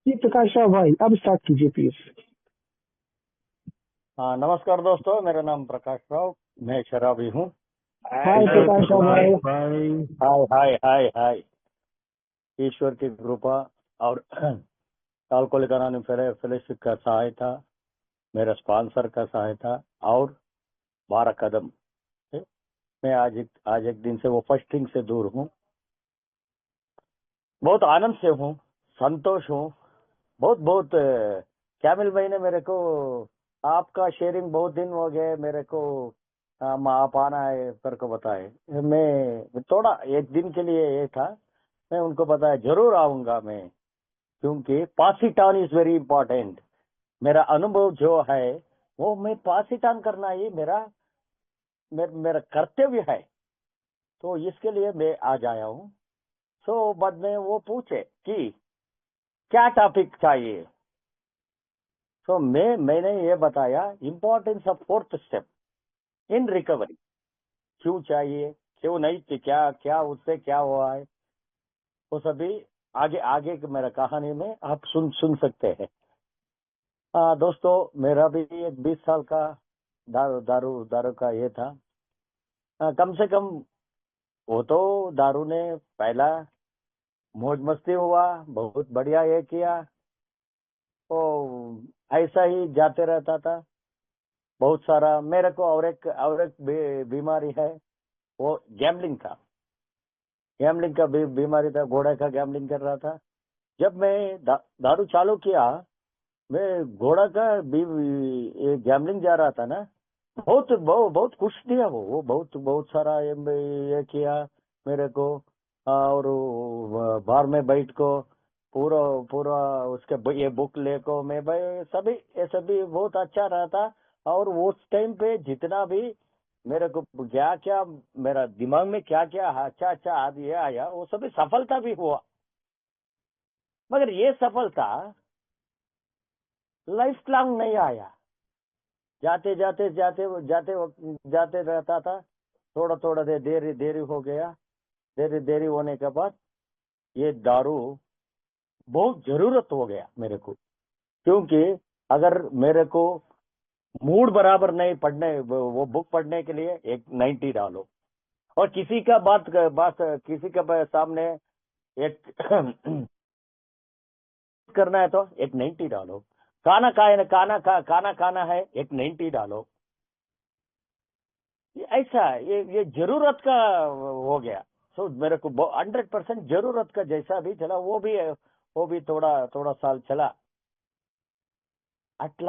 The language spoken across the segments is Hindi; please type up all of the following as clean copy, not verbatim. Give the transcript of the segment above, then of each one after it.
जी प्रकाश राव भाई, अब स्टार्ट कीजिए प्लीज। हाँ, नमस्कार दोस्तों। मेरा नाम प्रकाश राव, मैं शराबी हूँ। हाय ईश्वर की प्रकाश राव कृपा। भाई। हाय हाय हाय हाय। ईश्वर की कृपा और अल्कोहलिक अनोनिमस फेलोशिप का सहायता, मेरे स्पॉन्सर का सहायता और 12 कदम से मैं आज एक दिन से वो फर्स्टिंग से दूर हूँ। बहुत आनंद से हूँ, संतोष हूँ। बहुत बहुत कैमिल भाई ने मेरे को आपका शेयरिंग बहुत दिन हो गए मेरे को। आप आना है कर को बताए। मैं थोड़ा एक दिन के लिए ये था, मैं उनको बताया जरूर आऊंगा मैं, क्योंकि pass it on is very important. मेरा अनुभव जो है वो मैं पास इट ऑन करना ही मेरा कर्तव्य है। तो इसके लिए मैं आज आया हूँ। सो बाद में वो पूछे कि क्या टॉपिक चाहिए। तो मैंने ये बताया importance of fourth step in recovery. क्यों चाहिए, क्यों नहीं, कि क्या क्या उससे क्या हुआ है, वो सभी आगे आगे की मेरा कहानी में आप सुन सुन सकते हैं। दोस्तों, मेरा भी एक 20 साल का दारू दारू दारू का ये था। कम से कम वो तो दारू ने पहला मौज मस्ती हुआ, बहुत बढ़िया ये किया। तो ऐसा ही जाते रहता था। बहुत सारा मेरे को और एक बीमारी है, वो गैम्बलिंग का। गैम्बलिंग का बीमारी था, घोड़े का गैम्बलिंग कर रहा था। जब मैं दारू चालू किया, मैं घोड़ा का गैम्बलिंग जा रहा था ना। बहुत बहुत बहुत खुश दिया वो बहुत बहुत सारा ये किया मेरे को। और बार में बैठ को पूरा पूरा उसके ये बुक लेको मैं भाई सभी ये सभी बहुत अच्छा रहा था। और उस टाइम पे जितना भी मेरे को क्या क्या मेरा दिमाग में क्या क्या अच्छा अच्छा ये आया, वो सभी सफलता भी हुआ। मगर ये सफलता लाइफ लॉन्ग नहीं आया। जाते जाते जाते जाते जाते रहता था। थोड़ा थोड़ा देरी देरी हो गया। देरी देरी होने के बाद ये दारू बहुत जरूरत हो गया मेरे को। क्योंकि अगर मेरे को मूड बराबर नहीं पढ़ने वो बुक पढ़ने के लिए एक 90 डालो, और किसी का बात किसी के सामने एक करना है तो एक 90 डालो। खाना खाना है एक 90 डालो। ऐसा ये जरूरत का हो गया। सो मेरे को 100% जरूरत का जैसा भी चला, वो भी थोड़ा थोड़ा साल चला। एट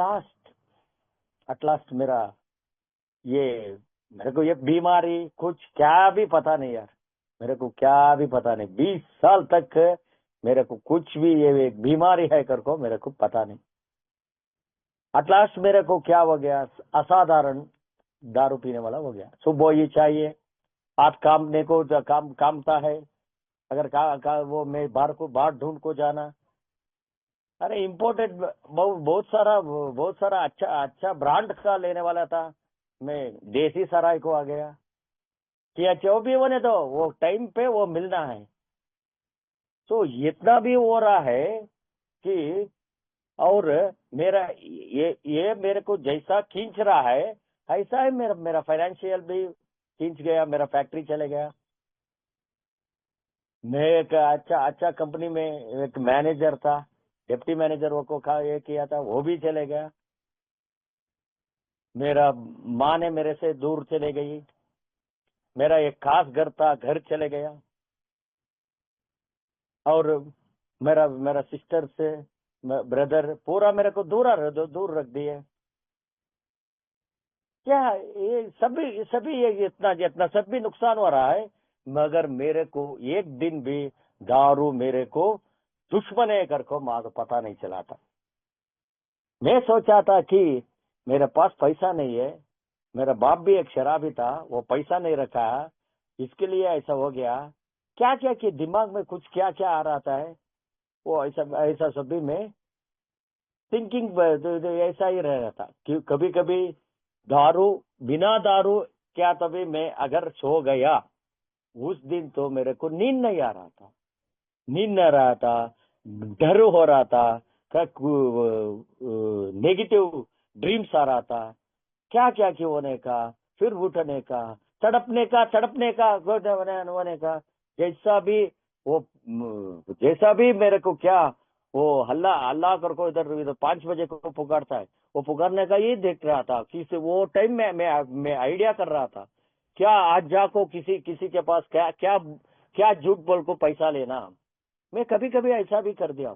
लास्ट मेरा ये मेरे को ये बीमारी कुछ क्या भी पता नहीं यार। मेरे को क्या भी पता नहीं, 20 साल तक मेरे को कुछ भी ये एक बीमारी है कर को मेरे को पता नहीं। एट लास्ट मेरे को क्या हो गया, असाधारण दारू पीने वाला हो गया। सुबह ये चाहिए, हाथ कामने को कामता है। अगर वो मैं बाहर ढूंढ को जाना। अरे इम्पोर्टेड बहुत सारा अच्छा अच्छा ब्रांड का लेने वाला था। मैं देसी सराय को आ गया कि जो भी बने तो वो टाइम पे वो मिलना है। तो इतना भी हो रहा है कि और मेरा ये मेरे को जैसा खींच रहा है, ऐसा ही मेरा मेरा फाइनेंशियल भी खींच गया, मेरा फैक्ट्री चले गया। मैं एक अच्छा अच्छा कंपनी में एक मैनेजर था, डिप्टी मैनेजर वो को ये किया था, वो भी चले गया। मेरा माँ ने मेरे से दूर चले गई। मेरा एक खास घर था, घर चले गया। और मेरा मेरा सिस्टर से ब्रदर पूरा मेरे को दूर रख दिए। क्या ये सभी सभी ये इतना जितना सब भी नुकसान हो रहा है। मगर मेरे को एक दिन भी दारू मेरे को दुश्मन है कर को माँ को पता नहीं चला था। मैं सोचा था कि मेरे पास पैसा नहीं है। मेरा बाप भी एक शराबी था, वो पैसा नहीं रखा, इसके लिए ऐसा हो गया। क्या क्या कि दिमाग में कुछ क्या क्या आ रहा था है, वो ऐसा ऐसा सभी में थिंकिंग ऐसा ही रह रहा था कि कभी कभी दारू बिना दारू क्या तभी मैं अगर सो गया उस दिन तो मेरे को नींद नहीं आ रहा था। नींद नहीं आ रहा था, डर हो रहा था। का नेगेटिव ड्रीम्स आ रहा था, क्या क्या क्यों होने का, फिर उठने का, तड़पने का होने का, जैसा भी वो जैसा भी मेरे को क्या वो हल्ला हल्ला कर को इधर इधर 5 बजे को पुकारता है, वो पुकारने का ये देख रहा था कि वो टाइम में मैं आइडिया कर रहा था, क्या आज जाको किसी किसी के पास क्या क्या क्या झूठ बोल को पैसा लेना। मैं कभी कभी ऐसा भी कर दिया।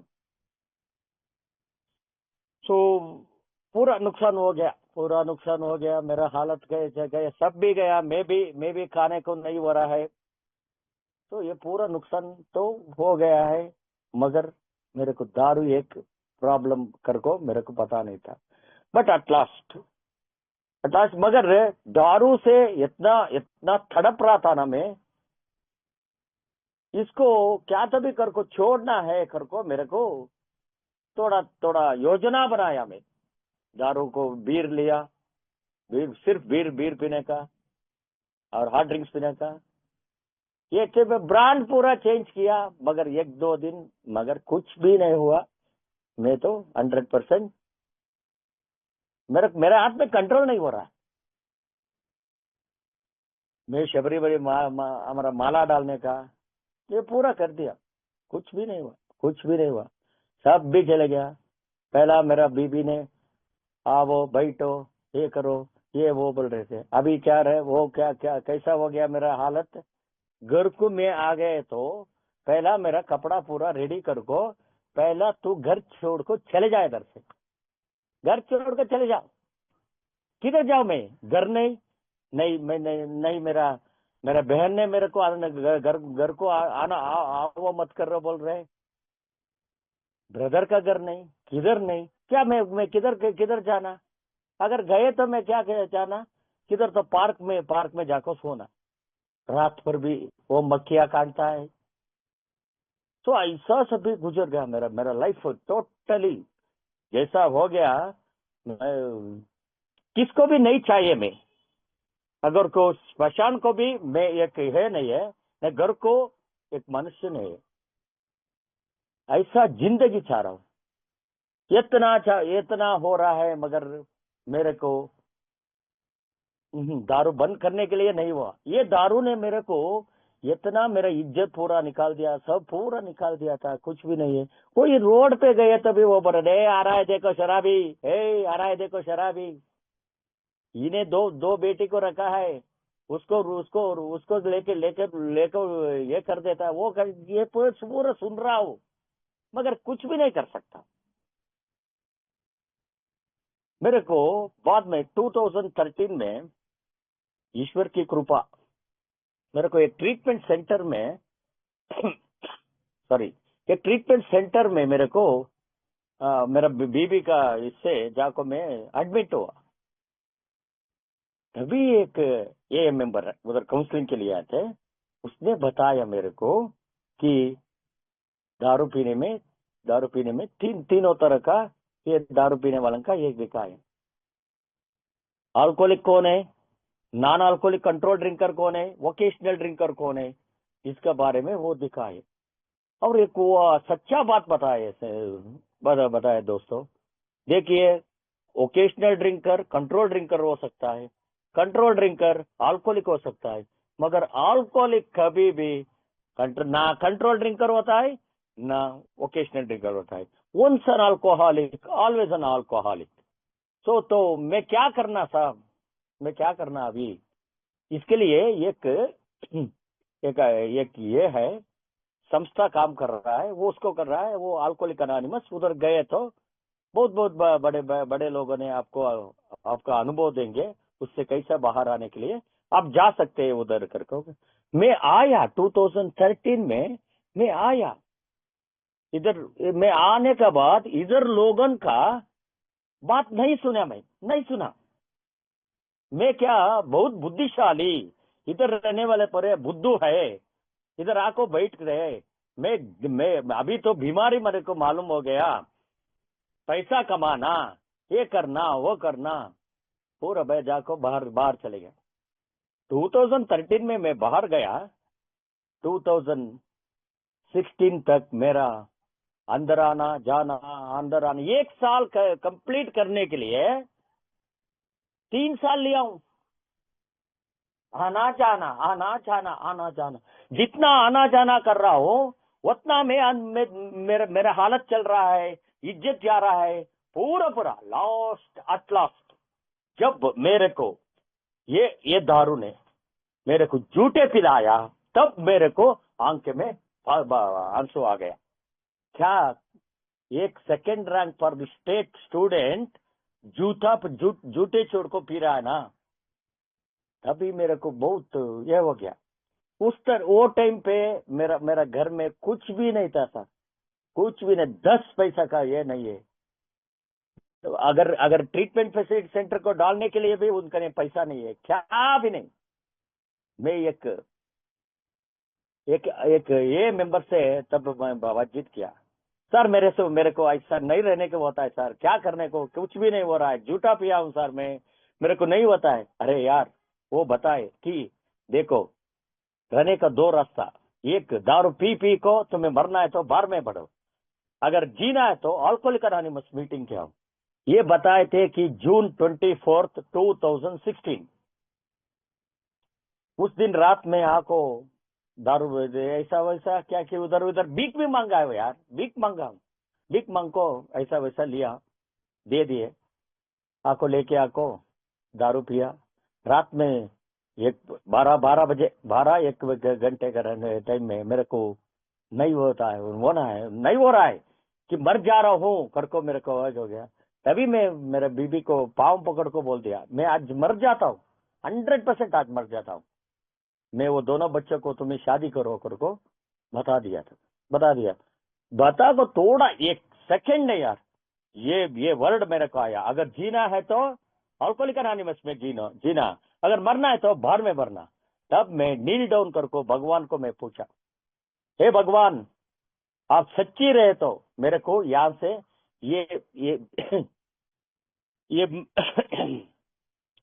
सो पूरा नुकसान हो गया, पूरा नुकसान हो गया, मेरा हालत गए गए, सब भी गया, मैं भी खाने को नहीं हो रहा है। तो ये पूरा नुकसान तो हो गया है, मगर मेरे को दारू एक प्रॉब्लम कर को मेरे को पता नहीं था। बट एट लास्ट मगर दारू से इतना इतना तड़प रहा था ना मैं, इसको क्या तभी कर को छोड़ना है कर को मेरे को थोड़ा थोड़ा योजना बनाया मैं। दारू को बीर लिया, बीर सिर्फ बीर बीर पीने का और हार्ड ड्रिंक्स पीने का, ये ब्रांड पूरा चेंज किया, मगर 1-2 दिन मगर कुछ भी नहीं हुआ। मैं तो 100% मेरे हाथ में कंट्रोल नहीं हो रहा। मैं शबरी हमारा माला डालने का ये पूरा कर दिया, कुछ भी नहीं हुआ, कुछ भी नहीं हुआ, सब भी चले गया। पहला मेरा बीबी ने आओ बैठो ये करो ये वो बोल रहे थे, अभी क्या रहे वो क्या क्या कैसा हो गया मेरा हालत। घर को मैं आ गए तो पहला मेरा कपड़ा पूरा रेडी कर को, पहला तू घर छोड़ को चले जाए, इधर से घर छोड़ कर चले जाओ। किधर जाओ, मैं घर नहीं, नहीं मैं नहीं मेरा मेरा बहन ने मेरे को घर को आना आओ मत कर रहे बोल रहे, ब्रदर का घर नहीं, किधर नहीं, क्या मैं किधर किधर जाना, अगर गए तो मैं क्या जाना किधर, तो पार्क में जाकर सोना, रात भर भी वो मक्खियां काटता है। तो ऐसा सभी गुजर गया मेरा मेरा लाइफ टोटली जैसा हो गया। किसको भी नहीं चाहिए मैं, अगर को स्मशान को भी मैं एक है नहीं है, मैं घर को एक मनुष्य नहीं है, ऐसा जिंदगी चाह रहा हूं। इतना हो रहा है, मगर मेरे को दारू बंद करने के लिए नहीं हुआ। ये दारू ने मेरे को इतना मेरा इज्जत पूरा निकाल दिया, सब पूरा निकाल दिया था, कुछ भी नहीं है। कोई रोड पे गए तभी वो बोल रहे आ रहा है देखो शराबी, आ रहा है देखो शराबी। इन्हें दो दो बेटी को रखा है, उसको उसको उसको लेके लेके लेकर ये कर देता है, वो कर, ये पूरा सुन रहा हूं, मगर कुछ भी नहीं कर सकता। मेरे को बाद में 2013 में ईश्वर की कृपा, मेरे को एक ट्रीटमेंट सेंटर में सॉरी एक ट्रीटमेंट सेंटर में मेरे को मेरा बीबी का इससे जाकर मैं एडमिट हुआ। तभी एक ए मेंबर उधर काउंसलिंग के लिए आए थे, उसने बताया मेरे को कि दारू पीने में तीनों तरह का ये दारू पीने वालों का एक दिखा है। अल्कोहलिक कौन है, नॉन अल्कोहलिक कंट्रोल ड्रिंकर कौन है, वोकेशनल ड्रिंकर कौन है, इसके बारे में वो दिखा है। और एक वो सच्चा बात बताया दोस्तों, देखिए ओकेशनल ड्रिंकर कंट्रोल ड्रिंकर हो सकता है, कंट्रोल ड्रिंकर अल्कोहलिक हो सकता है, मगर अल्कोहलिक कभी भी ना कंट्रोल ड्रिंकर होता है ना ओकेशनल ड्रिंकर होता है। Once an alcoholic always an alcoholic. तो मैं क्या करना साहब, मैं क्या करना अभी, इसके लिए एक ये है संस्था काम कर रहा है, वो उसको कर रहा है, वो अल्कोहलिक अनोनिमस। उधर गए तो बहुत बहुत बड़े बड़े लोगों ने आपको आपका अनुभव देंगे, उससे कैसे बाहर आने के लिए आप जा सकते हैं उधर करके। मैं आया 2013 में, मैं आया इधर, मैं आने के बाद इधर लोगों का बात नहीं सुना, मैं नहीं सुना। मैं क्या बहुत बुद्धिशाली इधर रहने वाले पर बुद्धू है, इधर आको बैठ रहे। मैं अभी तो बीमारी मेरे को मालूम हो गया, पैसा कमाना ये करना वो करना, पूरा मैं जाको बाहर बाहर चले गया। 2013 में मैं बाहर गया, 2016 तक मेरा अंदर आना जाना, अंदर आना, 1 साल कंप्लीट करने के लिए 3 साल लिया हूं। आना जाना आना जाना आना जाना, जितना आना जाना कर रहा हूं उतना मेरा हालत चल रहा है, इज्जत जा रहा है पूरा पूरा। एट लास्ट जब मेरे को ये दारू ने मेरे को झूठे पिलाया, तब मेरे को आंख में आंसू आ गया। क्या एक सेकंड रैंक पर द स्टेट स्टूडेंट झूठे चोर को पी रहा है ना, तभी मेरे को बहुत ये हो गया। वो टाइम पे मेरा घर में कुछ भी नहीं था सर, कुछ भी नहीं, 10 पैसा का ये नहीं है। तो अगर ट्रीटमेंट फैसिलिटी सेंटर को डालने के लिए भी उनका पैसा नहीं है, क्या भी नहीं। मैं एक एक एक ये मेंबर से तब मैं बातचीत किया, सर मेरे को ऐसा नहीं रहने को होता है सर, क्या करने को, कुछ भी नहीं हो रहा है, झूठा पिया हूं सर मैं, मेरे को नहीं होता है। अरे यार वो बताए कि देखो रहने का 2 रास्ता, एक दारू पी को तुम्हें मरना है तो बाहर में बढ़ो, अगर जीना है तो अल्कोहलिक एनोनिमस मीटिंग के आओ। ये बताए थे कि जून 24, 2016 उस दिन रात में आको दारू ऐसा वैसा क्या कि उधर उधर भीख भी मांगा है यार, भीख मांग को ऐसा वैसा लिया, दे दिए, आको लेके आको दारू पिया। रात में 1 घंटे का टाइम में मेरे को नहीं होता है, नहीं हो रहा है कि मर जा रहा हूँ कर को मेरे को आवाज हो गया। तभी मैं मेरे बीबी को पाँव पकड़ को बोल दिया, मैं आज मर जाता हूँ, 100% आज मर जाता हूँ। मैं वो दोनों बच्चों को तुम्हें शादी करो कर को बता दिया। बता को थोड़ा 1 सेकंड है यार, ये वर्ड मेरे को आया, अगर जीना है तो अल्कोहलिक एनोनिमस में जीना, अगर मरना है तो बाहर में मरना। तब मैं नील डाउन करको भगवान को मैं पूछा, हे भगवान आप सच्ची रहे तो मेरे को यहाँ से ये ये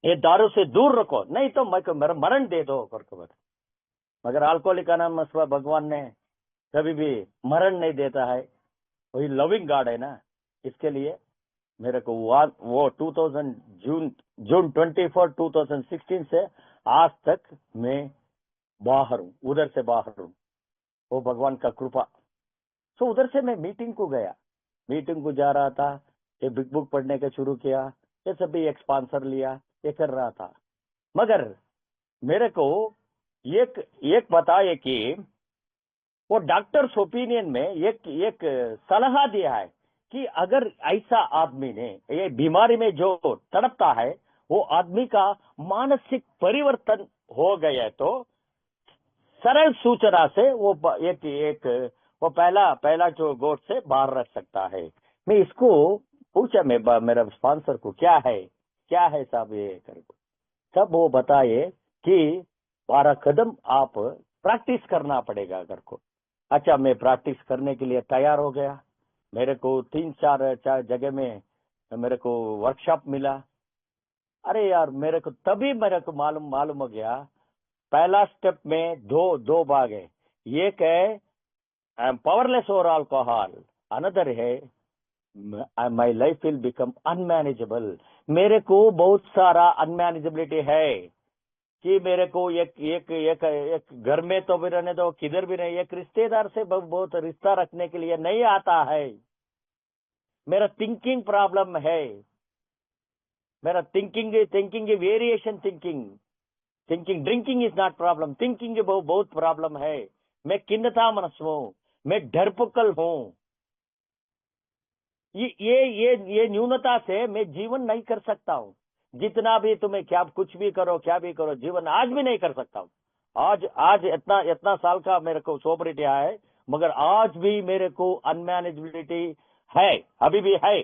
ये दारू से दूर रखो, नहीं तो मेरा मरण दे दो करके बता। मगर अल्कोहलिक एनोनिमस भगवान ने कभी भी मरण नहीं देता है, वही लविंग गॉड है ना। इसके लिए मेरे को वो 2000 जून 24, 2016 से आज तक मैं बाहर हूँ, उधर से बाहर हूँ, वो भगवान का कृपा। तो उधर से मैं मीटिंग को गया, मीटिंग को जा रहा था, ये बिग बुक पढ़ने का शुरू किया, ये सभी एक स्पॉन्सर लिया, ये कर रहा था। मगर मेरे को एक बताए कि वो डॉक्टर्स ओपिनियन में एक सलाह दिया है कि अगर ऐसा आदमी ने ये बीमारी में जो तड़पता है वो आदमी का मानसिक परिवर्तन हो गया तो सरल सूचना से वो वो पहला जो गोट से बाहर रख सकता है। मैं इसको पूछा, मैं मेरा स्पॉन्सर को क्या है साहब ये कर, तब वो बताए कि 12 कदम आप प्रैक्टिस करना पड़ेगा घर को। अच्छा, मैं प्रैक्टिस करने के लिए तैयार हो गया। मेरे को 3-4 जगह में मेरे को वर्कशॉप मिला। अरे यार मेरे को तभी मेरे को मालूम हो गया, पहला स्टेप में दो भाग है, एक है I am powerless over alcohol, another है my life will become unmanageable. मेरे को बहुत सारा अनमैनेजेबिलिटी है कि मेरे को एक घर में तो भी रहने दो, किधर भी नहीं, एक रिश्तेदार से बहुत रिश्ता रखने के लिए नहीं आता है। मेरा थिंकिंग प्रॉब्लम है, मेरा thinking variation thinking drinking is not problem, thinking बहुत प्रॉब्लम है। मैं खिन्नता मनस हूँ, मैं डरपोकल हूँ। ये न्यूनता से मैं जीवन नहीं कर सकता हूँ। जितना भी तुम्हें कुछ भी करो, जीवन आज भी नहीं कर सकता हूँ। आज इतना साल का मेरे को सोबरिटी है, मगर आज भी मेरे को अनमैनेजेबिलिटी है, अभी भी है।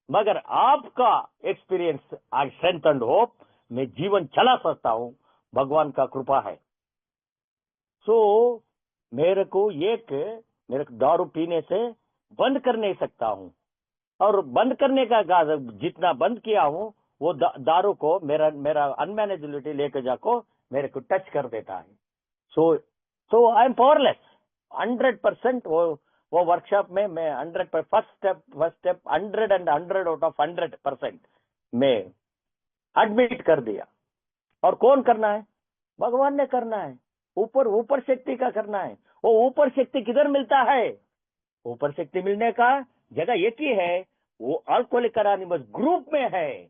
मगर आपका एक्सपीरियंस आज स्ट्रेंथ एंड होप, मैं जीवन चला सकता हूँ, भगवान का कृपा है। सो मेरे को दारू पीने से बंद कर नहीं सकता हूँ, और बंद करने का जितना बंद किया हूँ वो दारू को मेरा अनमैनेजेबिलिटी लेकर जाको मेरे को टच कर देता है। सो आई एम पावरलेस 100%। वो वो वर्कशॉप में मैं 100 फर्स्ट स्टेप 100 आउट ऑफ 100% में एडमिट कर दिया। और कौन करना है? भगवान ने करना है। ऊपर ऊपर शक्ति का करना है। वो ऊपर शक्ति किधर मिलता है? ऊपर शक्ति मिलने का जगह एक ही है, वो अल्कोहलिक अनोनिमस ग्रुप में है।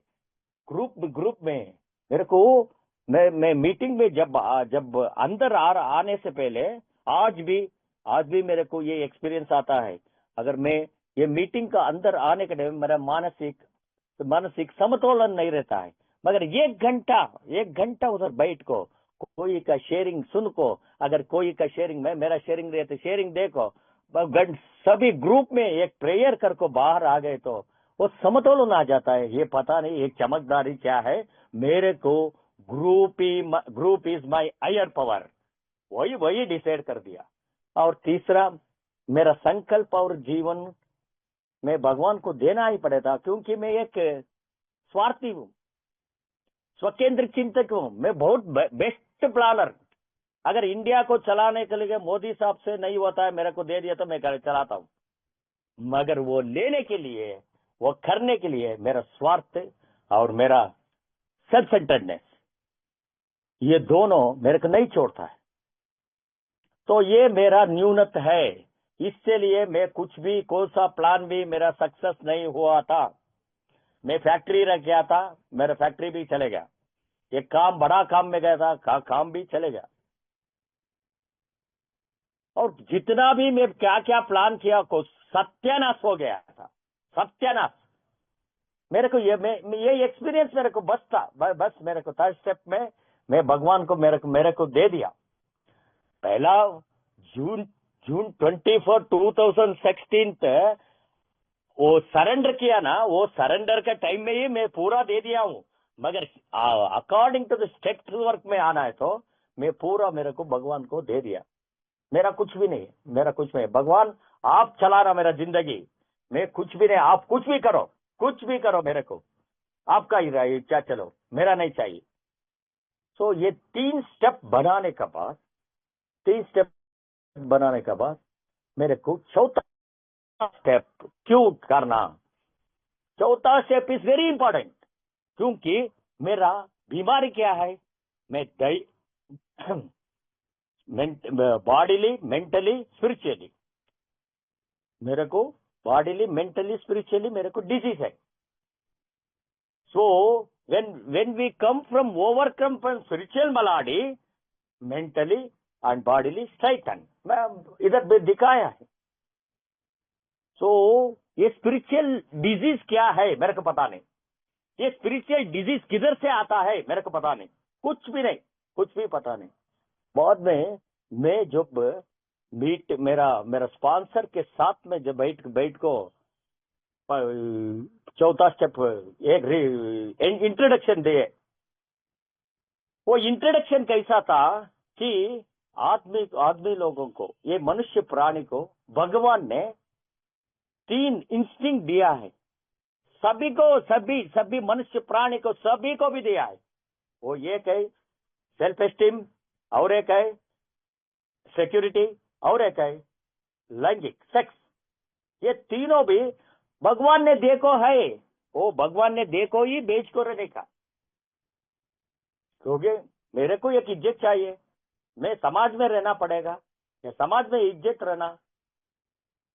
ग्रुप में मेरे को, मैं मीटिंग में जब अंदर आने से पहले आज भी मेरे को ये एक्सपीरियंस आता है। अगर मैं ये मीटिंग का अंदर आने के टाइम मेरा मानसिक समतोलन नहीं रहता है, मगर एक घंटा उधर बैठ को कोई का शेयरिंग सुन को, अगर कोई का शेयरिंग में मेरा शेयरिंग रहे तो शेयरिंग देखो, सभी ग्रुप में एक प्रेयर कर को बाहर आ गए तो वो समतोलन आ जाता है। ये पता नहीं एक चमकदारी क्या है, मेरे को group is my higher power, वही डिसाइड कर दिया। और तीसरा, मेरा संकल्प और जीवन में भगवान को देना ही पड़ेगा, क्योंकि मैं एक स्वार्थी हूँ, स्वकेंद्रित चिंतक हूँ, मैं बहुत बेस्ट प्लानर। अगर इंडिया को चलाने के लिए मोदी साहब से नहीं होता है, मेरे को दे दिया तो मैं चलाता हूँ, मगर वो लेने के लिए, वो करने के लिए मेरा स्वार्थ और मेरा सेल्फ सेंटर्डनेस, ये दोनों मेरे को नहीं छोड़ता है। तो ये मेरा न्यूनत है, इससे लिए मैं कुछ भी, कौन सा प्लान भी मेरा सक्सेस नहीं हुआ था। मैं फैक्ट्री रख गया था, मेरा फैक्ट्री भी चले गया। एक काम, बड़ा काम में गया था, काम भी चले गया। और जितना भी मैं क्या क्या प्लान किया को सत्यानाश हो गया था, सत्यानाश। मेरे को ये एक्सपीरियंस मेरे को बस था, बस मेरे को थर्ड स्टेप में मैं भगवान को मेरे को दे दिया। पहला जून 24, 2016 वो सरेंडर किया ना, वो सरेंडर के टाइम में ही मैं पूरा दे दिया हूँ, मगर according to the state work में आना है तो मैं पूरा मेरे को भगवान को दे दिया। मेरा कुछ भी नहीं, मेरा कुछ नहीं। भगवान आप चलाना मेरा जिंदगी, मैं कुछ भी नहीं, आप कुछ भी करो, मेरे को आपका ही रहा, क्या चलो, मेरा नहीं चाहिए। सो ये 3 स्टेप बनाने के बाद मेरे को चौथा स्टेप क्यों करना? चौथा स्टेप इज वेरी इंपॉर्टेंट, क्योंकि मेरा बीमारी क्या है? मैं बॉडीली, मेंटली, स्पिरिचुअली, मेरे को बॉडीली, मेंटली, स्पिरिचुअली मेरे को डिजीज है। सो when we come from overcome from spiritual malady, mentally and bodily straighten, मैं इधर भी दिखाया है। सो ये स्पिरिचुअल डिजीज क्या है मेरे को पता नहीं, ये स्पिरिचुअल डिजीज किधर से आता है मेरे को पता नहीं, कुछ भी पता नहीं। बाद में मैं जब मेरा स्पॉन्सर के साथ में जब बैठ को चौथा स्टेप एक इंट्रोडक्शन दिए। वो इंट्रोडक्शन कैसा था कि आदमी लोगों को, ये मनुष्य प्राणी को भगवान ने 3 इंस्टिंक्ट दिया है, सभी को, सभी मनुष्य प्राणी को, सभी को भी दिया है। वो एक है सेल्फ एस्टीम, और एक है सिक्योरिटी, और एक है लैंगिक सेक्स। ये तीनों भी भगवान ने देखो है, वो भगवान ने देखो ही बेच को रहने का, क्योंकि मेरे को एक इज्जत चाहिए, मैं समाज में रहना पड़ेगा, या समाज में इज्जत रहना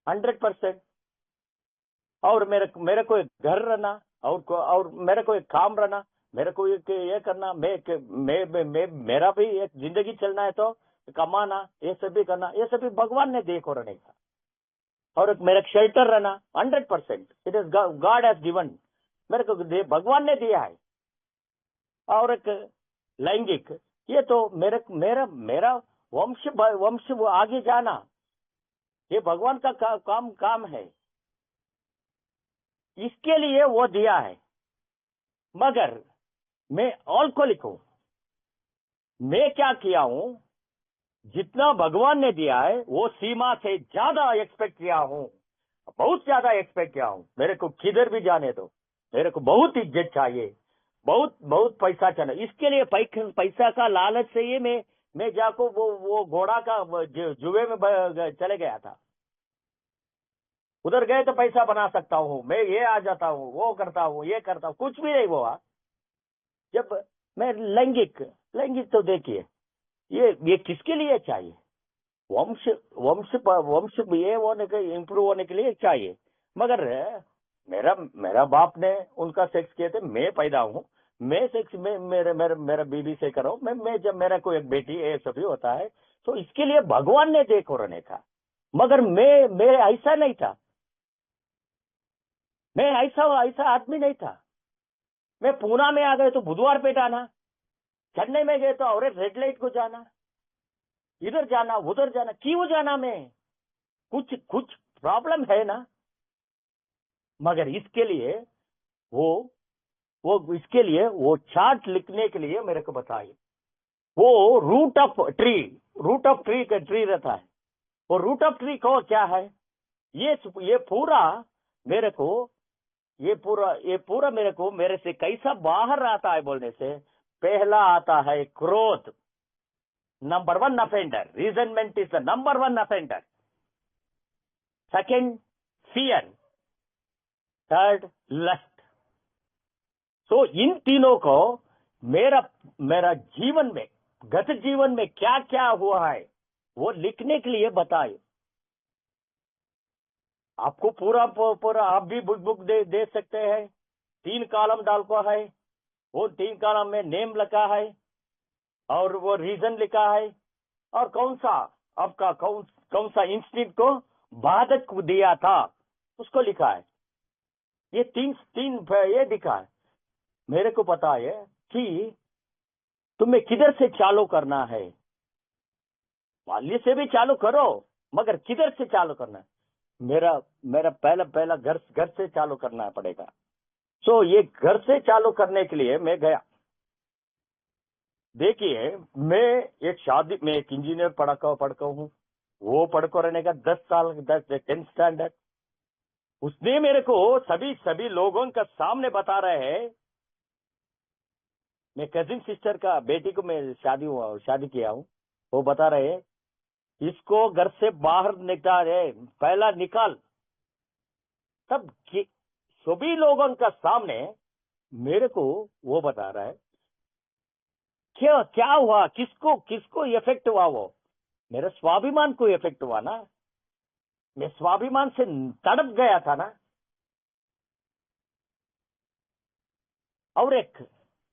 100%, और मेरे को एक घर रहना, और मेरे को एक काम रहना, मेरे को ये करना, मेरा भी एक जिंदगी चलना है तो कमाना, ये सभी करना, ये सभी भगवान ने देखो रहने का। और एक मेरा शेल्टर रहना 100%, it is God has given, मेरे को भगवान ने दिया है। और एक लैंगिक, ये तो मेरा वंश वो आगे जाना, ये भगवान का काम है, इसके लिए वो दिया है। मगर मैं अल्कोहलिक हूं, मैं क्या किया हूं, जितना भगवान ने दिया है वो सीमा से ज्यादा एक्सपेक्ट किया हूं, बहुत ज्यादा एक्सपेक्ट किया हूं। मेरे को किधर भी जाने दो, मेरे को बहुत इज्जत चाहिए, बहुत पैसा चाहिए, इसके लिए पैसा का लालच से ही मैं जाको वो घोड़ा का जुए में चले गया था। उधर गए तो पैसा बना सकता हूँ, मैं ये आ जाता हूँ, वो करता हूँ, ये करता हूँ, कुछ भी नहीं हुआ। जब मैं लैंगिक लैंगिक तो देखिए, ये किसके लिए चाहिए? वंश वंश वंश ये होने के इम्प्रूव होने के लिए चाहिए। मगर मेरा मेरा बाप ने उनका सेक्स किए थे, मैं पैदा हूँ, मैं सेक्स में मेरे मेरे मेरा बीबी से करो, मैं जब मेरा कोई एक बेटी ये सभी होता है, तो इसके लिए भगवान ने देखो रहने का। मगर मैं ऐसा नहीं था, मैं ऐसा ऐसा आदमी नहीं था। मैं पूना में आ गए तो बुधवार पेट आना, चेन्नई में गए तो और रेड लाइट को जाना, इधर जाना उधर जाना, क्यों जाना? मैं कुछ कुछ प्रॉब्लम है ना। मगर इसके लिए वो इसके लिए वो चार्ट लिखने के लिए मेरे को बताइए। वो रूट ऑफ ट्री का ट्री रहता है, वो रूट ऑफ ट्री को क्या है? ये पूरा मेरे को ये पूरा मेरे को मेरे से कैसा बाहर आता है बोलने से पहला आता है क्रोध, number 1 offender. Resentment is the number 1 offender. Second fear, third lust. तो इन तीनों को मेरा मेरा जीवन में, गत जीवन में क्या क्या हुआ है वो लिखने के लिए बताए। आपको पूरा आप भी बुक दे सकते हैं। 3 कॉलम डाल को है, वो 3 कॉलम में नेम लिखा है और वो रीजन लिखा है और कौन सा आपका कौन सा इंस्टिंक्ट को बाधक दिया था उसको लिखा है। ये तीन तीन ये दिखा है। मेरे को पता है कि तुम्हें किधर से चालू करना है। बाल्य से भी चालू करो, मगर किधर से चालू करना है? मेरा मेरा पहला घर से चालू करना पड़ेगा। सो ये घर से चालू करने के लिए मैं गया। देखिए, मैं एक इंजीनियर पढ़का हूँ, वो पढ़को रहने का 10 साल 10 स्टैंडर्ड। उसने मेरे को सभी लोगों का सामने बता रहे हैं। मैं कजिन सिस्टर का बेटी को मैं शादी किया हूँ, वो बता रहे हैं इसको घर से बाहर निकाले, पहला निकाल। तब सभी लोगों का सामने मेरे को वो बता रहा है क्या हुआ, किसको इफेक्ट हुआ? वो मेरे स्वाभिमान को इफेक्ट हुआ ना। मैं स्वाभिमान से तड़प गया था ना। और एक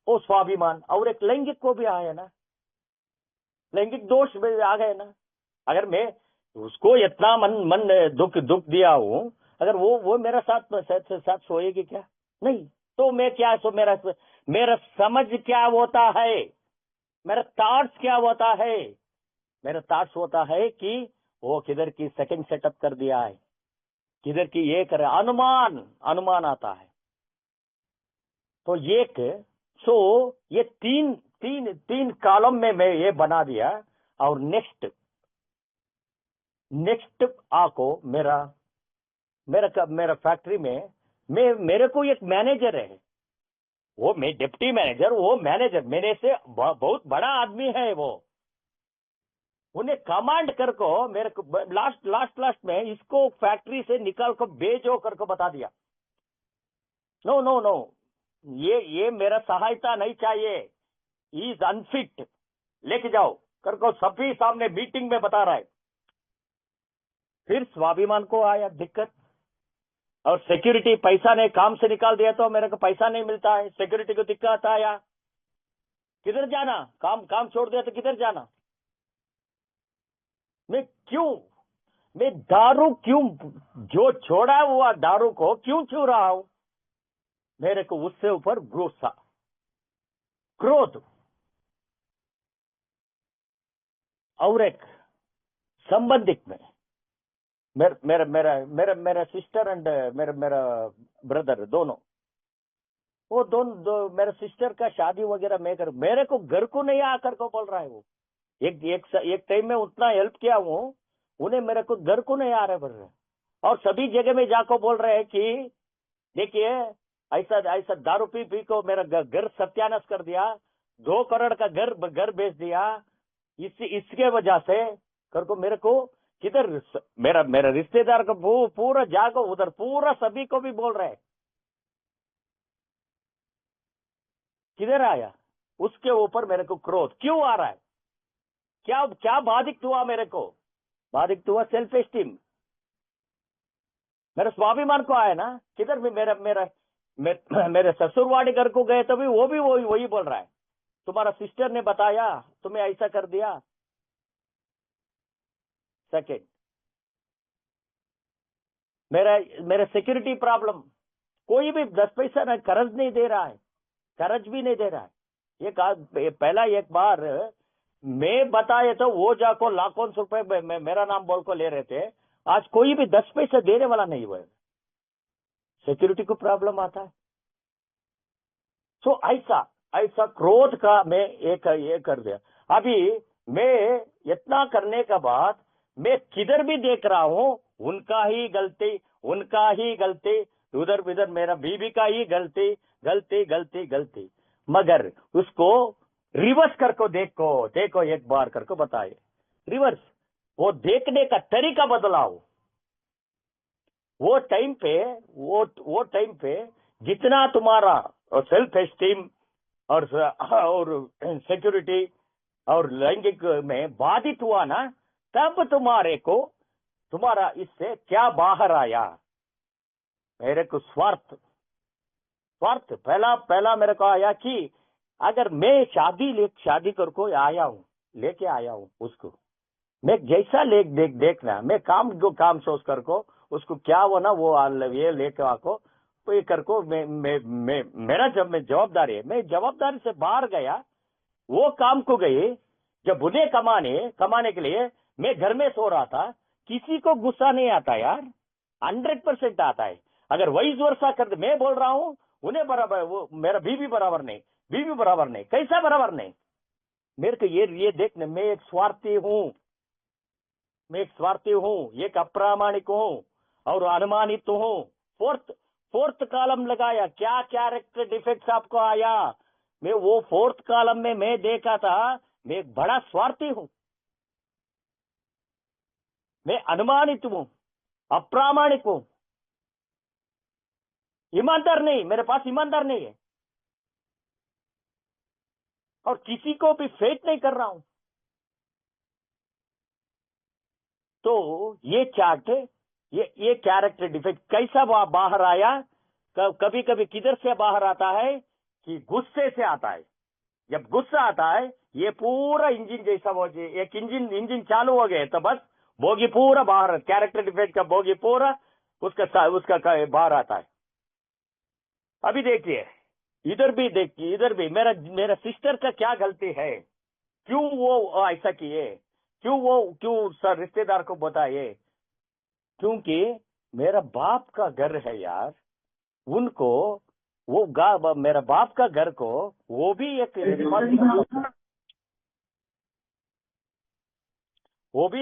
वो स्वाभिमान और एक लैंगिक को भी आया ना, लैंगिक दोष में आ गए ना। अगर मैं उसको इतना मन दुख दिया हूं, अगर वो मेरा साथ सोएगी क्या? नहीं। तो मैं क्या मेरा समझ क्या होता है, मेरा थॉट्स क्या होता है? मेरा थॉट्स होता है कि वो किधर की सेकंड सेटअप कर दिया है, किधर की ये कर, अनुमान आता है। तो ये तीन कॉलम में मैं ये बना दिया। और नेक्स्ट आको मेरा फैक्ट्री में मेरे को एक मैनेजर है, वो मैं डिप्टी मैनेजर, वो मैनेजर मेरे से बहुत बड़ा आदमी है। वो उन्हें कमांड कर को मेरे को लास्ट में इसको फैक्ट्री से निकाल को भेजो कर को बता दिया। नो, ये मेरा सहायता नहीं चाहिए, इज अनफिट, लेके जाओ कर को सभी सामने मीटिंग में बता रहा है। फिर स्वाभिमान को आया दिक्कत, और सिक्योरिटी पैसा ने काम से निकाल दिया तो मेरे को पैसा नहीं मिलता है, सिक्योरिटी को दिक्कत आया। किधर जाना? काम छोड़ दिया तो किधर जाना? मैं दारू क्यों, जो छोड़ा हुआ दारू को क्यों छू रहा हूं? मेरे को उससे ऊपर गुस्सा, क्रोध। और एक संबंधित में मेरा सिस्टर एंड मेरा ब्रदर दोनों, वो दोनों मेरा सिस्टर का शादी वगैरह मैं कर, मेरे को घर को नहीं आकर को बोल रहा है। वो एक टाइम में उतना हेल्प किया हूं, उन्हें मेरे को घर को नहीं आ रहे बोल रहे। और सभी जगह में जाकर बोल रहे हैं कि देखिए ऐसा दारू पी को मेरा घर सत्यानाश कर दिया, 2 करोड़ का घर बेच दिया, इसके वजह से कर को मेरे को किधर मेरा मेरा रिश्तेदार को पूरा जाको उधर पूरा सभी को भी बोल रहे हैं, किधर आया? उसके ऊपर मेरे को क्रोध क्यों आ रहा है? क्या क्या बाधित हुआ? मेरे को बाधित हुआ सेल्फ एस्टीम, मेरे स्वाभिमान को आया ना। किधर भी मेरा मेरा मेरे ससुरवाड़ी घर को गए तो भी वो भी वही बोल रहा है, तुम्हारा सिस्टर ने बताया, तुम्हें ऐसा कर दिया। सेकेंड, मेरा सिक्योरिटी प्रॉब्लम, कोई भी 10 पैसा ना कर्ज नहीं दे रहा है, कर्ज भी नहीं दे रहा है। पहला एक बार मैं बताए तो वो जाको लाखों रुपए मेरा नाम बोल को ले रहे थे, आज कोई भी 10 पैसा देने वाला नहीं हुआ। सिक्योरिटी को प्रॉब्लम आता है। सो ऐसा ऐसा क्रोध का मैं एक ये कर दिया। अभी मैं इतना करने के बाद मैं किधर भी देख रहा हूं उनका ही गलती, उनका ही गलती, उधर उधर मेरा बीबी का ही गलती, गलती गलती गलती। मगर उसको रिवर्स करको देखो एक बार करको बताए, रिवर्स वो देखने का तरीका बदलाओ। वो टाइम पे जितना तुम्हारा सेल्फ एस्टीम और सिक्योरिटी और लैंगिक में बाधित हुआ ना, तब तुम्हारा इससे क्या बाहर आया? मेरे को स्वार्थ पहला मेरे को आया कि अगर मैं शादी करको लेके आया हूं उसको, मैं जैसा देखना, मैं काम सोच करको उसको क्या हो ना वो ये लेके आको तो ये करको मेरा जब मैं जवाबदारी है, मैं जवाबदारी से बाहर गया, वो काम को गई। जब उन्हें कमाने के लिए मैं घर में सो रहा था, किसी को गुस्सा नहीं आता यार, 100% आता है। अगर वही वर्षा कर, मैं बोल रहा हूं उन्हें बराबर, वो मेरा बीवी बराबर नहीं, कैसा बराबर नहीं? मेरे को ये देखने, मैं एक स्वार्थी हूं, एक अप्रामाणिक हूं और अनुमानित हूं। फोर्थ कॉलम लगाया, क्या कैरेक्टर डिफेक्ट्स आपको आया? मैं वो फोर्थ कॉलम में मैं देखा था, मैं एक बड़ा स्वार्थी हूं, मैं अनुमानित हूं, अप्रामाणिक हूं, ईमानदार नहीं, मेरे पास ईमानदार नहीं है और किसी को भी फेट नहीं कर रहा हूं। तो ये चार्ट, ये कैरेक्टर डिफेक्ट कैसा बाहर आया? कभी कभी किधर से बाहर आता है कि गुस्से से आता है। जब गुस्सा आता है, ये पूरा इंजन जैसा वो एक इंजन चालू हो गए तो बस बोगी पूरा बाहर, कैरेक्टर डिफेक्ट का बोगी पूरा उसका बाहर आता है। अभी देखिए, इधर भी मेरा सिस्टर का क्या गलती है? क्यों वो ऐसा किए? क्यों सर रिश्तेदार को बताए? क्योंकि मेरा बाप का घर है यार, उनको मेरा बाप का घर को वो भी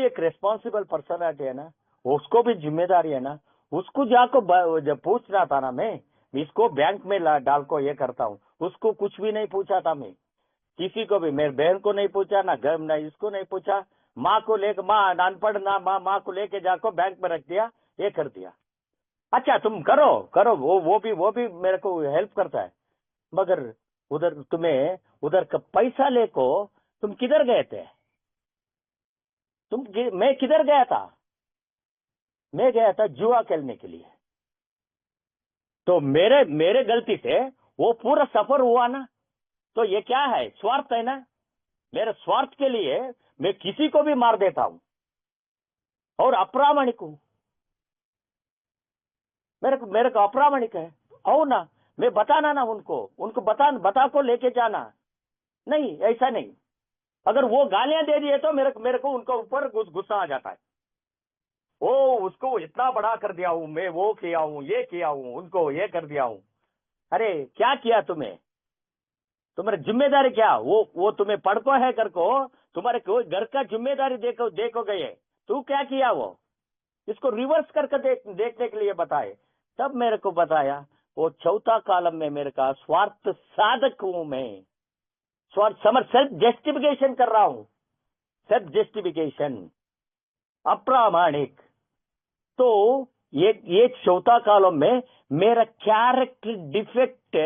एक रेस्पॉन्सिबल पर्सनालिटी है ना, उसको भी जिम्मेदारी है ना। उसको जाको जब पूछना था ना, मैं इसको बैंक में डाल को ये करता हूँ, उसको कुछ भी नहीं पूछा था मैं, किसी को भी, मेरे बहन को नहीं पूछा ना, घर ना इसको नहीं पूछा, माँ को लेकर, माँ अनपढ़ ना, माँ को लेके जाको बैंक में रख दिया, ये कर दिया। अच्छा तुम करो वो भी मेरे को हेल्प करता है। मगर उधर का पैसा लेको तुम किधर गए थे? मैं किधर गया था? मैं गया था जुआ खेलने के लिए। तो मेरे गलती से वो पूरा सफर हुआ ना। तो ये क्या है? स्वार्थ है ना। मेरे स्वार्थ के लिए मैं किसी को भी मार देता हूं और अप्रामाणिक हूं। मेरे को अप्रामाणिक है हो ना, मैं बताना ना उनको बता को लेके जाना नहीं, ऐसा नहीं। अगर वो गालियां दे दिए तो मेरे को उनके ऊपर गुस्सा आ जाता है। ओ उसको इतना बड़ा कर दिया हूं मैं, वो किया हूं, ये किया हूं, उनको ये कर दिया हूं। अरे क्या किया तुम्हारी जिम्मेदारी क्या? वो तुम्हें पढ़को है करको, तुम्हारे कोई घर का जिम्मेदारी देखो गए, तू क्या किया? वो इसको रिवर्स करके देखने के लिए बताए, तब मेरे को बताया। वो चौथा कॉलम में मेरे का स्वार्थ साधक हूं मैं, सेल्फ जस्टिफिकेशन कर रहा हूं, सेल्फ जस्टिफिकेशन। अप्रामाणिक। तो ये चौथा कॉलम में मेरा कैरेक्टर डिफेक्ट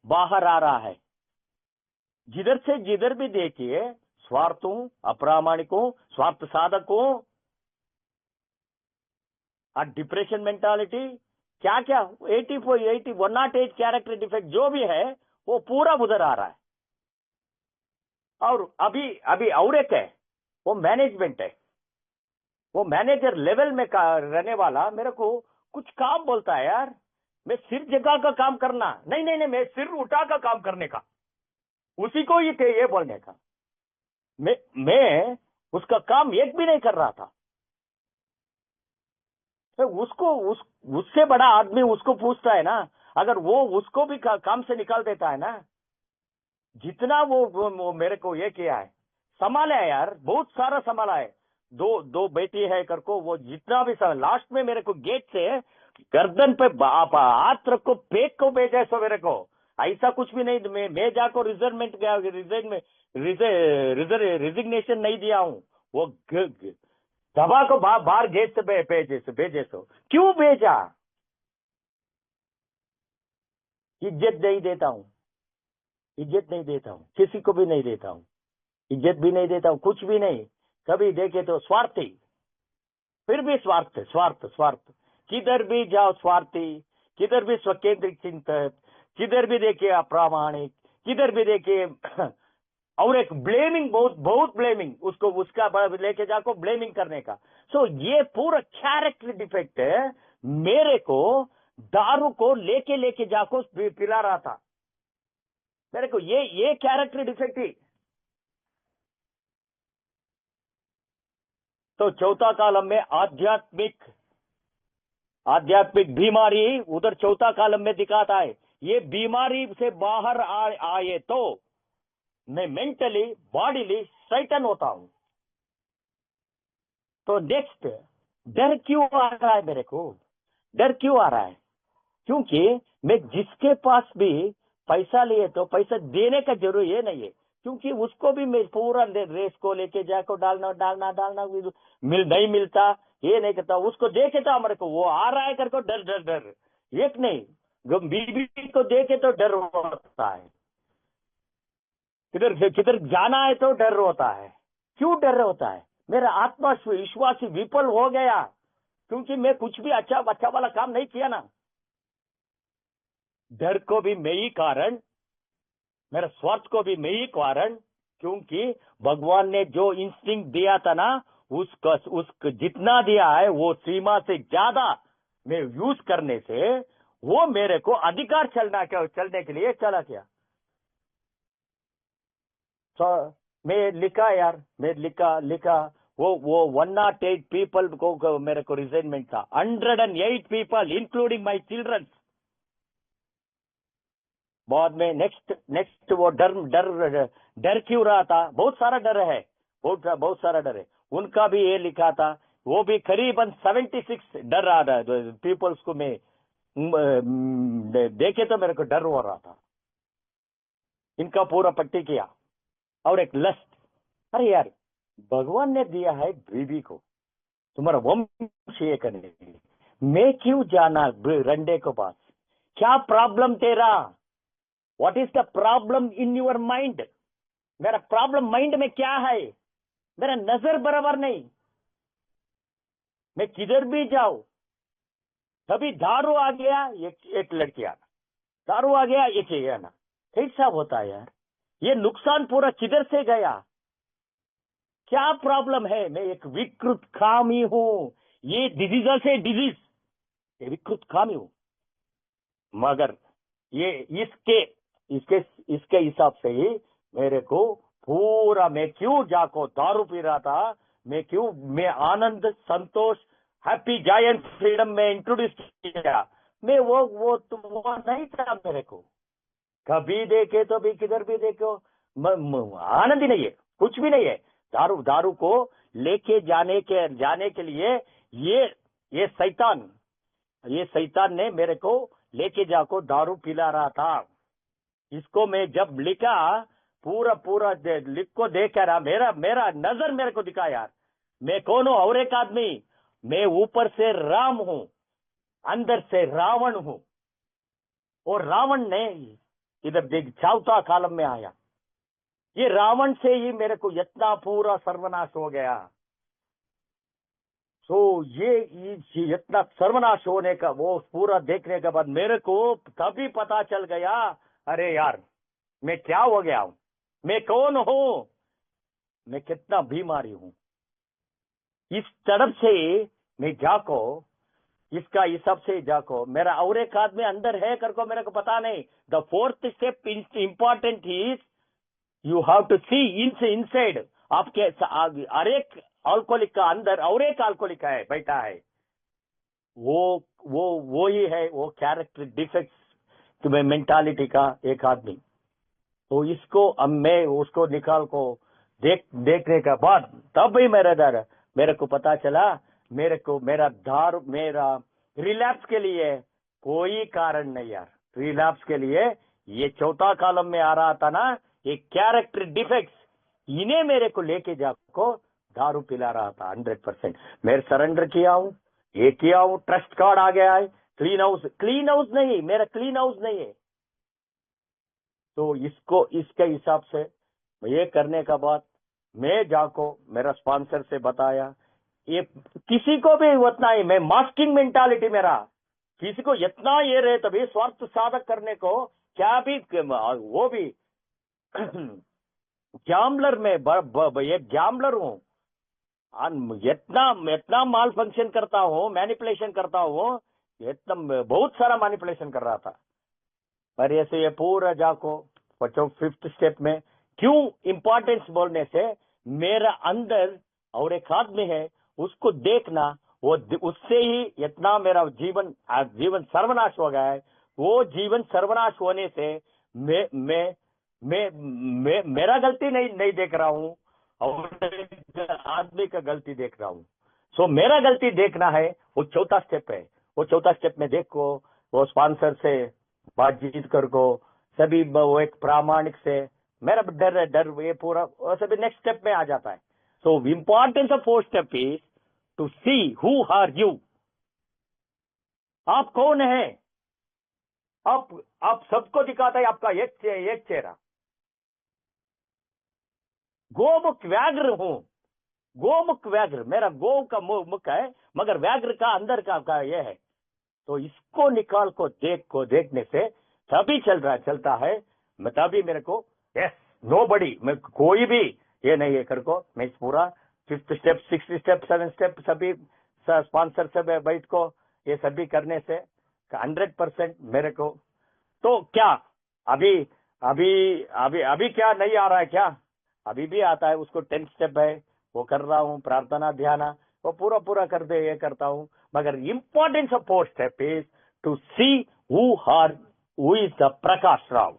बाहर आ रहा है। जिधर से जिधर भी देखिए, स्वार्थ हूं, अप्रामाणिक हूं, स्वार्थ साधक हूं, और डिप्रेशन मेंटालिटी, क्या क्या 108 कैरेक्टर डिफेक्ट जो भी है वो पूरा उधर आ रहा है। और अभी और एक है, वो मैनेजमेंट है। वो मैनेजर लेवल में रहने वाला मेरे को कुछ काम बोलता है, यार मैं सिर जगह का काम करना, नहीं नहीं नहीं, मैं सिर उठा का काम करने का, उसी को ही थे ये बोलने का। मैं उसका काम एक भी नहीं कर रहा था। तो उससे बड़ा आदमी उसको पूछता है ना, अगर वो उसको भी काम से निकाल देता है ना, जितना वो मेरे को ये किया है, संभाला है यार, बहुत सारा संभाला है। दो बेटी है कर को, वो जितना भी लास्ट में मेरे को गेट से गर्दन पे हाथ रखो, पेट को भेजा सो मेरे को, ऐसा कुछ भी नहीं। मैं जाकर रिजर्वमेंट गया, रिजिग्नेशन नहीं दिया हूं। वो दबा को बाहर गेट से भेजे सो। क्यों भेजा? इज्जत नहीं देता हूं, इज्जत नहीं देता हूं, किसी को भी नहीं देता हूं, इज्जत भी नहीं देता हूं, कुछ भी नहीं। कभी देखे तो स्वार्थी, फिर भी स्वार्थ स्वार्थ स्वार्थ, किधर भी जाओ स्वार्थी, किधर भी स्वकेंद्रित चिंतक, किधर भी देखिए अप्रामाणिक, किधर भी देखिए और एक ब्लेमिंग, बहुत बहुत ब्लेमिंग, उसको उसका लेके जाको ब्लेमिंग करने का। सो ये पूरा कैरेक्टर डिफेक्ट है। मेरे को दारू को लेके जाको पिला रहा था मेरे को, ये कैरेक्टर डिफेक्ट ही। तो चौथा कॉलम में आध्यात्मिक बीमारी उधर चौथा कॉलम में दिखाता है। ये बीमारी से बाहर आए तो मैं मेंटली बॉडीली सैटन होता हूं। तो नेक्स्ट, डर क्यों आ रहा है मेरे को? डर क्यों आ रहा है? क्योंकि मैं जिसके पास भी पैसा लिए तो पैसा देने का जरूरी है नहीं है, क्योंकि उसको भी मैं पूरा रेस को लेके जाकर डालना नहीं मिलता, ये नहीं करता, उसको देखे तो हमारे को वो आ रहा है करके डर डर डर, एक नहीं, बीबी को देखे तो डर होता है, किधर किधर जाना है तो डर होता है। क्यों डर होता है? मेरा आत्मा विश्वास विफल हो गया, क्योंकि मैं कुछ भी अच्छा वाला काम नहीं किया ना। डर को भी मैं ही कारण, मेरा स्वार्थ को भी मैं ही कारण, क्योंकि भगवान ने जो इंस्टिंक्ट दिया था ना, उसको जितना दिया है वो सीमा से ज्यादा मैं यूज करने से वो मेरे को अधिकार चलने के लिए चला गया। तो मैं लिखा यार, मैं लिखा वो 108 पीपल को मेरे को रिजाइनमेंट था, 108 पीपल इंक्लूडिंग माई चिल्ड्रन। बाद में नेक्स्ट वो डर क्यों रहा था? बहुत सारा डर है, बहुत सारा डर है। उनका भी ये लिखा था, वो भी करीबन 76 डर रहा था पीपल्स को। मैं देखे तो मेरे को डर हो रहा था। इनका पूरा पट्टी किया। और एक लस्ट, अरे यार भगवान ने दिया है बीबी को तुम्हारा वंश ये करने के लिए, मैं क्यों जाना रंडे को पास? क्या प्रॉब्लम तेरा? What is the problem in your mind? मेरा प्रॉब्लम माइंड में क्या है? मेरा नजर बराबर नहीं, मैं किधर भी जाऊं कभी दारू आ गया एक लड़की आना, दारू आ गया एक ये आना, कैसा होता है यार? ये नुकसान पूरा किधर से गया? क्या प्रॉब्लम है? मैं एक विकृत खामी हूं, ये डिजीज से डिजीज, ये विकृत खामी हूं। मगर ये इसके हिसाब से ही मेरे को पूरा, मैं क्यों जाको दारू पी रहा था, मैं आनंद संतोष हैप्पी जायंट फ्रीडम में इंट्रोड्यूस किया, मैं वो नहीं था मेरे को। कभी देखे तो भी किधर भी देखो आनंद ही नहीं है, कुछ भी नहीं है। दारू को लेके जाने के लिए ये शैतान ने मेरे को लेके जाको दारू पिला रहा था। इसको मैं जब लिखा पूरा लिख को देख रहा, मेरा नजर मेरे को दिखा यार, मैं कौन हूं? और एक आदमी, मैं ऊपर से राम हूं, अंदर से रावण हूं। और रावण ने इधर देख चौथा कालम में आया। ये रावण से ही मेरे को इतना पूरा सर्वनाश हो गया। तो ये इतना सर्वनाश होने का वो पूरा देखने के बाद मेरे को तभी पता चल गया, अरे यार मैं क्या हो गया हूं, मैं कौन हूं, मैं कितना बीमारी हूं। इस तरफ से मैं जाको, इसका हिसाब से जाको, मेरा और एक आदमी अंदर है करको मेरे को पता नहीं। The fourth step important is you have to see inside. आपके हर एक अल्कोहलिक का अंदर और एक अल्कोहलिक है बैठा है। वो ही है, वो कैरेक्टर डिफेक्ट्स में मेंटालिटी का एक आदमी। तो इसको अब मैं उसको निकाल को देखने के बाद तब भी मेरे को पता चला, मेरे को मेरा रिलैप्स के लिए कोई कारण नहीं यार। रिलैप्स के लिए ये चौथा कॉलम में आ रहा था ना, ये कैरेक्टर डिफेक्ट्स, इन्हें मेरे को लेके जाको दारू पिला रहा था 100%। मैं सरेंडर किया हूं, ये किया हूं, ट्रस्ट कार्ड आ गया है, क्लीन हाउस नहीं, मेरा क्लीन हाउस नहीं है। तो इसको इसके हिसाब से ये करने का बाद मैं जाको मेरा स्पॉन्सर से बताया, ये किसी को भी उतना ही, मैं मास्किंग मेंटालिटी मेरा, किसी को इतना ये रहे तभी स्वार्थ साधक करने को क्या भी वो भी गैम्बलर में एक गैम्बलर हूं। इतना इतना माल फंक्शन करता हूं, मैनिपुलेशन करता हूं, इतना बहुत सारा मैनिपुलेशन कर रहा था। पर ऐसे ये पूरा जाको बच्चों फिफ्थ स्टेप में क्यों इंपॉर्टेंस बोलने से मेरा अंदर और एक आदमी है, उसको देखना, वो उससे ही इतना मेरा जीवन सर्वनाश हो गया है। वो जीवन सर्वनाश होने से मैं मेरा गलती नहीं देख रहा हूं, और आदमी का गलती देख रहा हूं। सो मेरा गलती देखना है, वो चौथा स्टेप है। वो चौथा स्टेप में देखो, वो स्पॉन्सर से बातचीत कर को सभी वो एक प्रामाणिक से मेरा डर ये पूरा सभी नेक्स्ट स्टेप में आ जाता है। So importance of fourth step is to see who are you. आप कौन है? आप सबको दिखाता है आपका एक चेहरा। गोमुख व्याघ्र हूं, गोमुख व्याघ्र, मेरा गो का मुख है मगर व्याघ्र का अंदर का ये है। तो इसको निकाल को देखने से तभी चलता है। मैं तभी मेरे को यस नोबडी, मैं कोई भी ये नहीं है कर को, मैं पूरा fifth step, sixth step, seven step सभी स्पॉन्सर से बैठ को ये सभी करने से 100% मेरे को। तो क्या अभी अभी अभी अभी क्या नहीं आ रहा है क्या? अभी भी आता है, उसको 10 स्टेप है, वो कर रहा हूँ, प्रार्थना ध्यान वो पूरा कर दे, ये करता हूँ। मगर importance of fourth step is to see who is the Prakash Rao,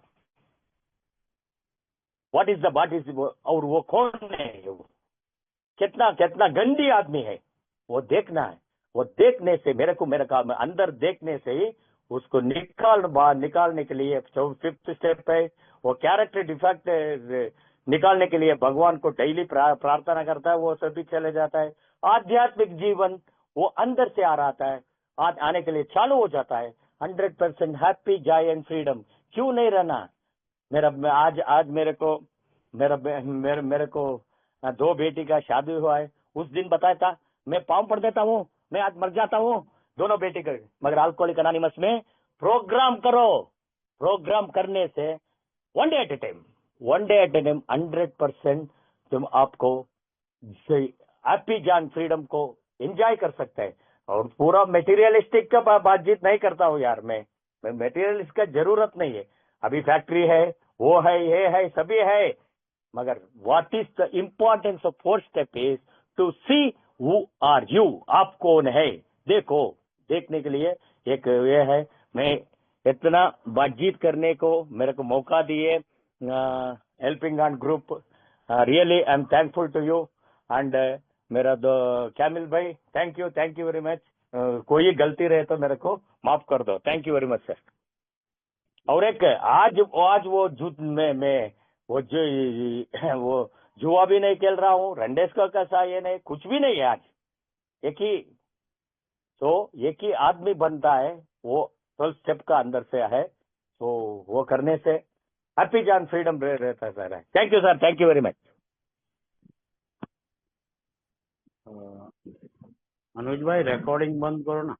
what is और वो कौन है, वो कितना गंदी आदमी है, वो देखना है। वो देखने से मेरे काम अंदर देखने से ही उसको निकालने के लिए फिफ्थ स्टेप है। वो कैरेक्टर डिफेक्ट निकालने के लिए भगवान को डेली प्रार्थना करता है, वो सभी चले जाता है। आध्यात्मिक जीवन वो अंदर से आ रहा है, आने के लिए चालू हो जाता है। 100% हैप्पी, जॉय एंड फ्रीडम। क्यों नहीं रहना? आज मेरे को 2 बेटी का शादी हुआ है। उस दिन बताया था मैं पाँव पड़ देता हूँ, मैं आज मर जाता हूँ, दोनों बेटी का। मगर अल्कोहलिक अनोनिमस में प्रोग्राम करो, प्रोग्राम करने से one day at A time 100% तुम आपको हैप्पी जान फ्रीडम को एंजॉय कर सकते हैं। और पूरा मटेरियलिस्टिक का बातचीत नहीं करता हूँ यार, मैं मटेरियलिस्ट का जरूरत नहीं है। अभी फैक्ट्री है, वो है, ये है, सभी है, मगर what is the importance of fourth step is to see who are you. आप कौन है देखो, देखने के लिए एक ये है। मैं इतना बातचीत करने को मेरे को मौका दिए helping hand group, really I am thankful to you. And मेरा कैमिल भाई, थैंक यू वेरी मच। कोई गलती रहे तो मेरे को माफ कर दो। Thank you very much sir. और एक आज वो जूत में वो जुआ भी नहीं खेल रहा हूँ, रंडेस का कैसा ये नहीं, कुछ भी नहीं है आज। एक ही एक ही आदमी बनता है, वो 12 स्टेप का अंदर से है, तो वो करने से हैप्पी जान फ्रीडम रहता है sir. Thank you sir, thank you very much. Anuj भाई रिकॉर्डिंग बंद करो ना।